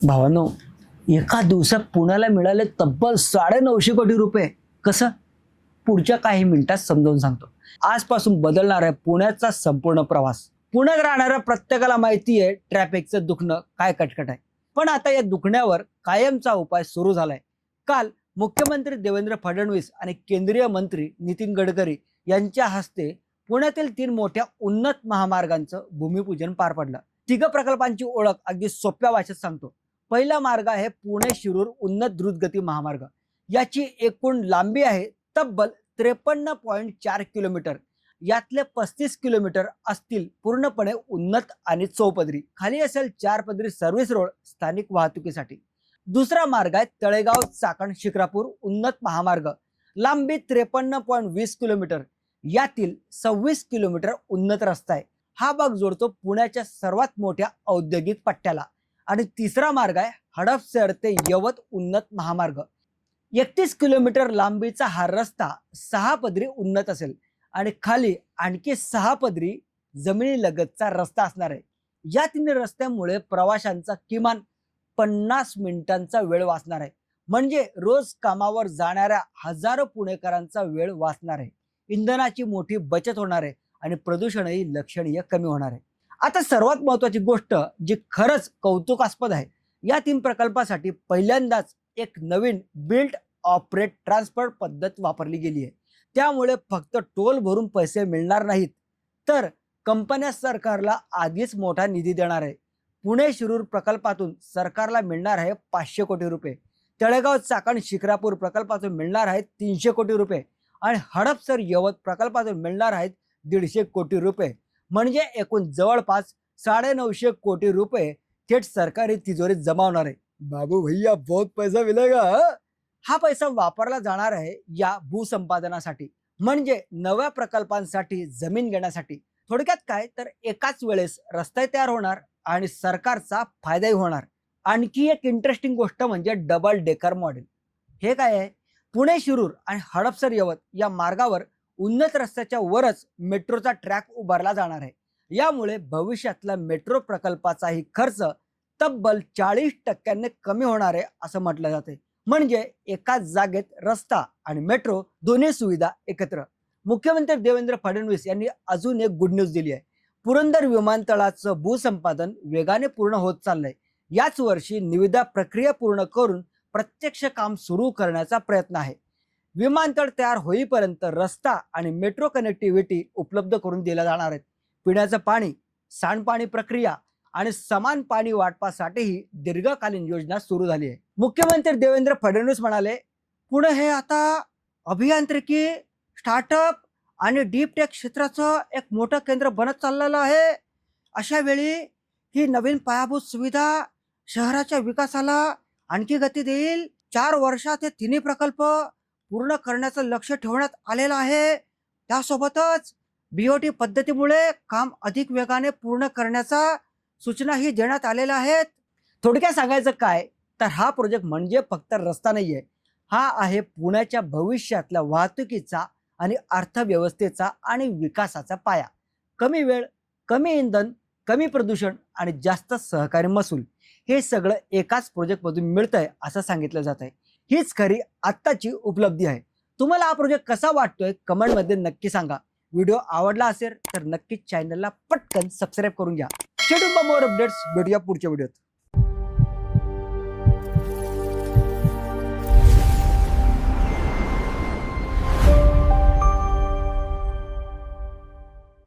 भावांनो, एका दिवसात पुण्याला मिळाले तब्बल 950 कोटी रुपये. कसं? पुढच्या काही मिनिटात समजावून सांगतो. आजपासून बदलणार आहे पुण्याचा संपूर्ण प्रवास. पुण्यात राहणाऱ्या प्रत्येकाला माहिती आहे ट्रॅफिकचं दुखणं काय कटकट आहे. पण आता या दुखण्यावर कायमचा उपाय सुरू झालाय. काल मुख्यमंत्री देवेंद्र फडणवीस आणि केंद्रीय मंत्री नितीन गडकरी यांच्या हस्ते पुण्यातील 3 मोठ्या उन्नत महामार्गांचं भूमिपूजन पार पडलं. 3 प्रकल्पांची ओळख अगदी सोप्या भाषेत सांगतो. पहिला मार्ग आहे पुणे शिरूर उन्नत द्रुतगती महामार्ग. याची एकूण लांबी आहे तब्बल 53.4 किलोमीटर. यातले 35 किलोमीटर असतील पूर्णपणे उन्नत आणि चौपदरी. खाली असेल 4 पदरी सर्व्हिस रोड स्थानिक वाहतुकीसाठी. दुसरा मार्ग आहे तळेगाव चाकण शिक्रापूर उन्नत महामार्ग. लांबी 53.20 किलोमीटर. यातील 26 किलोमीटर उन्नत रस्ता आहे. हा भाग जोडतो पुण्याच्या सर्वात मोठ्या औद्योगिक पट्ट्याला. आणि तिसरा मार्ग आहे हडपसर ते यवत उन्नत महामार्ग. 31 किलोमीटर लांबीचा हा रस्ता 6 पदरी उन्नत असेल आणि खाली आणखी 6 पदरी जमिनीलगतचा रस्ता असणार आहे. या 3 रस्त्यामुळे प्रवाशांचा किमान 50 मिनिटांचा वेळ वाचणार आहे. म्हणजे रोज कामावर जाणाऱ्या हजारो पुणेकरांचा वेळ वाचणार आहे. इंधनाची मोठी बचत होणार आहे आणि प्रदूषणही लक्षणीय कमी होणार आहे. आता सर्वात महत्त्वाची गोष्ट जी खरंच कौतुकास्पद आहे, या 3 प्रकल्पासाठी पहिल्यांदाच एक नवीन बिल्ड ऑपरेट ट्रान्सपोर्ट पद्धत वापरली गेली आहे. त्यामुळे फक्त टोल भरून पैसे मिळणार नाहीत, तर कंपन्या सरकारला आधीच मोठा निधी देणार आहे. पुणे शिरूर प्रकल्पातून सरकारला मिळणार आहे 500 कोटी रुपये. तळेगाव चाकण शिक्रापूर प्रकल्पातून मिळणार आहेत 300 कोटी रुपये आणि हडपसर यवत प्रकल्पातून मिळणार आहेत 150 कोटी रुपये. म्हणजे एकूण जवळपास 950 कोटी रुपये थेट सरकारी तिजोरीत जमा होणार आहे. बाबू भैया बहुत पैसा मिलेगा. हा पैसा वापरला जाणार आहे या भूसंपादनासाठी, म्हणजे नव्या प्रकल्पांसाठी जमीन घेण्यासाठी. थोडक्यात काय तर एकाच वेळेस रस्ते तयार होणार आणि सरकारचा फायदाही होणार. आणखी एक इंटरेस्टिंग गोष्ट म्हणजे डबल डेकर मॉडेल. हे काय आहे? पुणे शिरूर आणि हडपसर यवत या मार्गावर उन्नत रस्त्याच्या वरच मेट्रोचा ट्रॅक उभारला जाणार आहे. यामुळे भविष्यातला मेट्रो प्रकल्पाचाही खर्च तब्बल 40% कमी होणार आहे असं म्हटलं जाते. म्हणजे एकाच जागेत रस्ता आणि मेट्रो दोन्ही सुविधा एकत्र. मुख्यमंत्री देवेंद्र फडणवीस यांनी अजून एक गुड न्यूज दिली आहे. पुरंदर विमानतळाचं भूसंपादन वेगाने पूर्ण होत चाललंय. याच वर्षी निविदा प्रक्रिया पूर्ण करून प्रत्यक्ष काम सुरू करण्याचा प्रयत्न आहे. विमानतळ तयार होईपर्यंत रस्ता आणि मेट्रो कनेक्टिव्हिटी उपलब्ध करून दिल्या जाणार आहेत. पिण्याचं पाणी, सांडपाणी प्रक्रिया आणि समान पाणी वाटपासाठीही दीर्घकालीन योजना सुरू झाली आहे. मुख्यमंत्री देवेंद्र फडणवीस म्हणाले, पुणे हे आता अभियांत्रिकी, स्टार्टअप आणि डीप टेक क्षेत्राचं एक मोठं केंद्र बनत चाललेलं आहे. अशा वेळी ही नवीन पायाभूत सुविधा शहराच्या विकासाला आणखी गती देईल. 4 वर्षात हे 3 प्रकल्प पूर्ण करण्याचं लक्ष ठेवण्यात आलेलं आहे. त्यासोबतच बीओटी पद्धतीमुळे काम अधिक वेगाने पूर्ण करण्याचा सूचनाही देण्यात आलेल्या आहेत. थोडक्यात सांगायचं काय तर हा प्रोजेक्ट म्हणजे फक्त रस्ता नाहीये, हा आहे पुण्याच्या भविष्यातल्या वाहतुकीचा आणि अर्थव्यवस्थेचा आणि विकासाचा पाया. कमी वेळ, कमी इंधन, कमी प्रदूषण आणि जास्त सहकारी महसूल हे सगळं एकाच प्रोजेक्टमधून मिळतंय असं सांगितलं जात आहे. हीच खरी आत्ताची उपलब्धी आहे. तुम्हाला हा प्रोजेक्ट कसा वाटतोय कमेंटमध्ये नक्की सांगा. व्हिडिओ आवडला असेल तर नक्कीच चॅनलला पटकन सबस्क्राईब करून घ्या. Schedule more updates. भेटूया पुढच्या व्हिडिओत.